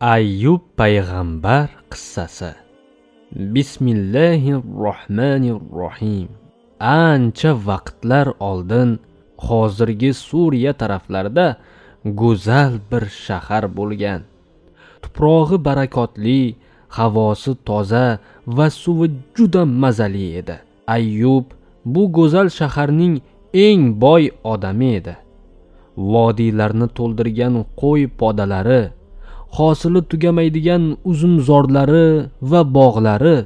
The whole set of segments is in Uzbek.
Ayyub payg'ambar qissasi. Bismillahirrohmanirrohim. Ancha vaqtlar oldin hozirgi Suriya taraflarida go'zal bir shahar bo'lgan. Tuprog'i barakotli, havosi toza va suvi juda mazali edi. Ayyub bu go'zal shaharning eng boy odami edi. Vodiylarni to'ldirgan qo'y podalari, hosili tugamaydigan uzumzorlari va bog'lari,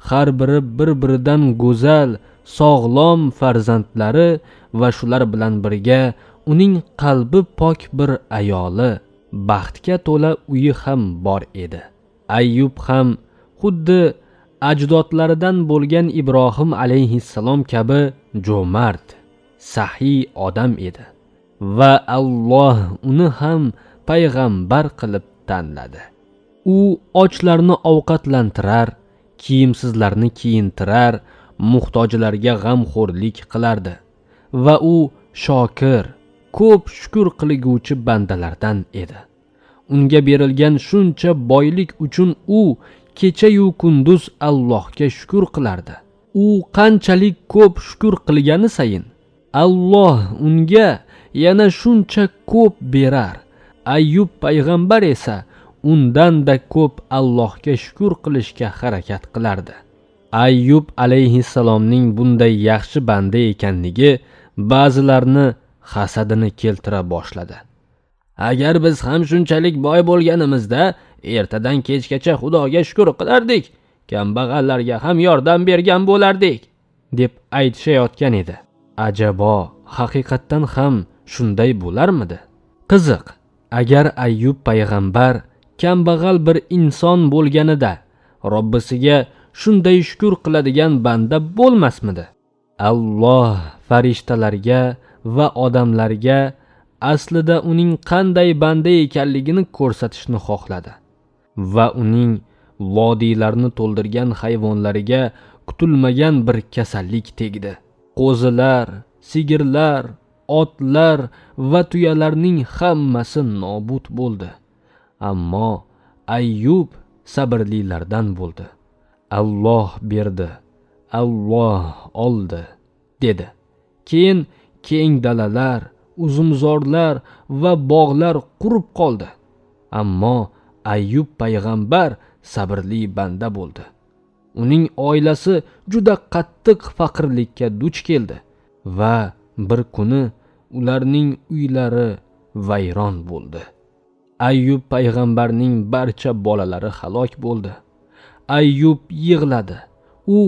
har biri bir-biridan go'zal, sog'lom farzandlari va shular bilan birga uning qalbi pok bir ayoli, baxtga to'la uyi ham bor edi. Ayyub ham xuddi ajdodlaridan bo'lgan Ibrohim alayhissalom kabi jo'mard, saxiy odam edi va Alloh uni ham payg'ambar qilib tanladi. U ochlarni ovqatlantirar, kiyimsizlarni kiyintirar, muhtojlarga g'amxo'rlik qilardi va u shokir, ko'p shukr qilguvchi bandalardan edi. Unga berilgan shuncha boylik uchun u kecha-yu kunduz Allohga shukr qilardi. U qanchalik ko'p shukr qilgani sayin Alloh unga yana shuncha ko'p berar. Ayyub payg'ambar esa undan-da ko'p Allohga shukr qilishga harakat qilardi. Ayyub alayhissalomning bunday yaxshi banda ekanligi ba'zilarni hasadini keltira boshladi. Agar biz ham shunchalik boy bo'lganimizda ertadan kechgacha Xudoga shukr qilardik, kambag'allarga ham yordam bergan bo'lardik, deb aytishayotgan edi. Ajabo, haqiqatdan ham shunday bo'larmidi? Qiziq, agar Ayyub payg'ambar kambag'al bir inson bo'lganida Robbisiga shunday shukr qiladigan banda bo'lmasmidi? Alloh farishtalarga va odamlarga aslida uning qanday banda ekanligini ko'rsatishni xohladi va uning vodiylarni to'ldirgan hayvonlariga kutilmagan bir kasallik tegdi. Qo'zilar, sigirlar, otlar va tuyalarning hammasi nobud bo'ldi. Ammo Ayyub sabrlilardan bo'ldi. Alloh berdi, Alloh oldi, dedi. Keyin keng dalalar, uzumzorlar va bog'lar qurib qoldi. Ammo Ayyub payg'ambar sabrli banda bo'ldi. Uning oilasi juda qattiq faqirlikka duch keldi va bir kuni ularning uylari vayron bo'ldi. Ayyub payg'ambarning barcha bolalari halok bo'ldi. Ayyub yig'ladi. U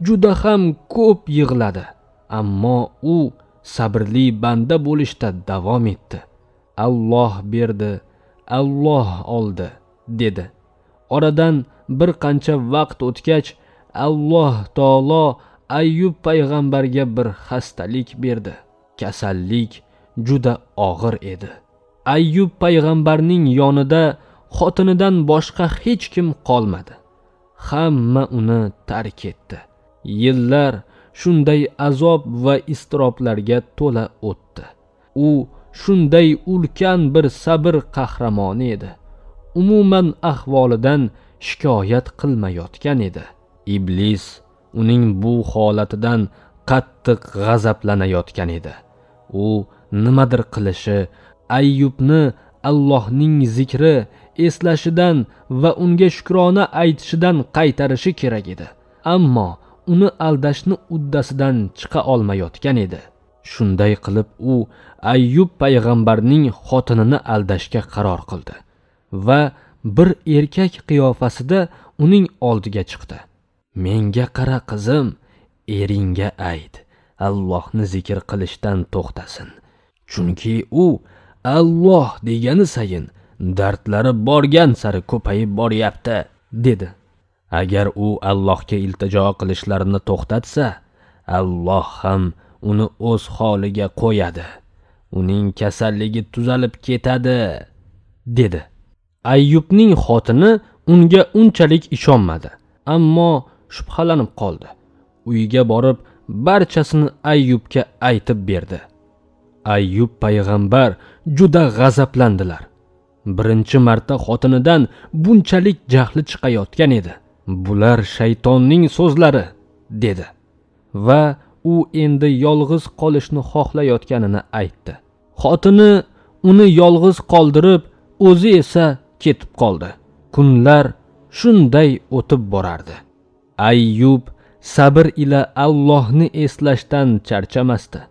juda ham ko'p yig'ladi, ammo u sabrli banda bo'lishda davom etdi. Alloh berdi, Alloh oldi, dedi. Oradan bir qancha vaqt o'tgach, Alloh taolo Ayyub payg'ambarga bir xastalik berdi. Kasallik juda og'ir edi. Ayyub payg'ambarning yonida xotinidan boshqa hech kim qolmadi. Hamma uni tark etdi. Yillar shunday azob va iztiroblarga to'la o'tdi. U shunday ulkan bir sabr qahramoni edi. Umuman ahvolidan shikoyat qilmayotgan edi. Iblis uning bu holatidan qattiq g'azablanayotgan edi. U nimadir qilishi, Ayyubni Allohning zikri, eslashidan va unga shukrona aytishidan qaytarishi kerak edi. Ammo uni aldashni uddasidan chiqa olmayotgan edi. Shunday qilib u Ayyub payg'ambarning xotinini aldashga qaror qildi va bir erkak qiyofasida uning oldiga chiqdi. Menga qara qizim, eringga ayt, Allohni zikr qilishdan to'xtasin. Chunki u Alloh degani sayin dardlari borgan sari ko'payib boryapti, dedi. Agar u Allohga iltijo qilishlarini to'xtatsa, Alloh ham uni o'z holiga qo'yadi. Uning kasalligi tuzalib ketadi, dedi. Ayyubning xotini unga unchalik ishonmadi, ammo shubhalanib qoldi. Uyiga borib, barchasini Ayyubga aytib berdi. Ayyub payg'ambar juda g'azablandilar. Birinchi marta xotinidan bunchalik jahli chiqayotgan edi. Bular shaytonning so'zlari, dedi. Va u endi yolg'iz qolishni xohlayotganini aytdi. Xotini uni yolg'iz qoldirib, o'zi esa ketib qoldi. Kunlar shunday o'tib borardi. Ayyub sabr ila Allohni eslashdan charchamasdi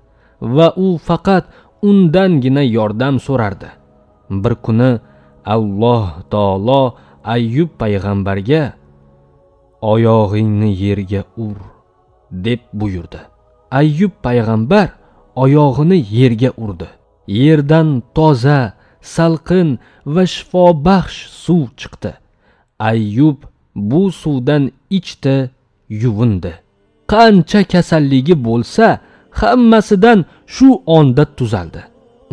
va u faqat undangina yordam so'rardi. Bir kuni Alloh taolo Ayyub payg'ambarga oyog'ingni yerga ur deb buyurdi. Ayyub payg'ambar oyog'ini yerga urdi. Yerdan toza, salqin va shifobaxsh suv chiqdi. Ayyub bu suvdan ichdi, yuvindi. Qancha kasalligi bo'lsa, hammasidan shu onda tuzaldi.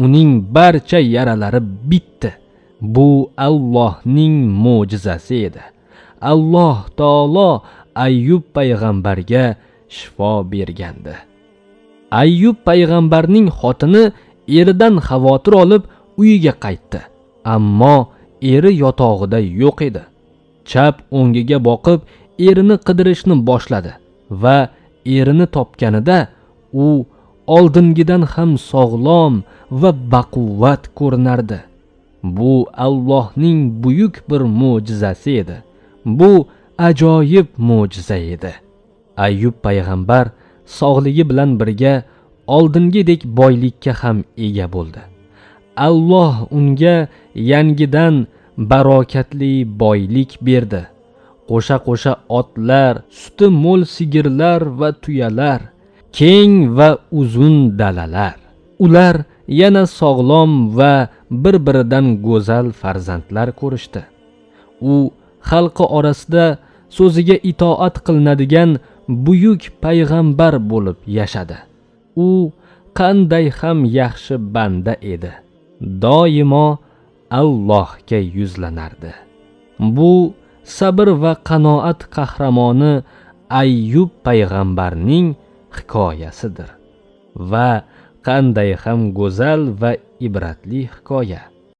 Uning barcha yaralari bitdi. Bu Allohning mo'jizasi edi. Alloh taolo Ayyub payg'ambarga shifo bergandi. Ayyub payg'ambarning xotini eridan xavotir olib uyiga qaytdi. Ammo eri yotog'ida yo'q edi. Chap o'ngiga boqib erini qidirishni boshladi va erini topganida u oldingidan ham sog'lom va baquvvat ko'rinardi. Bu Allohning buyuk bir mo'jizasi edi. Bu ajoyib mo'jiza edi. Ayyub payg'ambar sog'ligi bilan birga oldingidek boylikka ham ega bo'ldi. Alloh unga yangidan barokatli boylik berdi. Qo'sha-qo'sha otlar, suti mo'l sigirlar va tuyalar, keng va uzun dalalar. Ular yana sog'lom va bir-biridan go'zal farzandlar ko'rishdi. U xalqi orasida so'ziga itoat qilinadigan buyuk payg'ambar bo'lib yashadi. U qanday ham yaxshi banda edi. Doimo Allohga yuzlanardi. Bu sabr va qanoat qahramoni Ayyub payg'ambarning hikoyasidir. Va qanday ham go'zal va ibratli hikoya.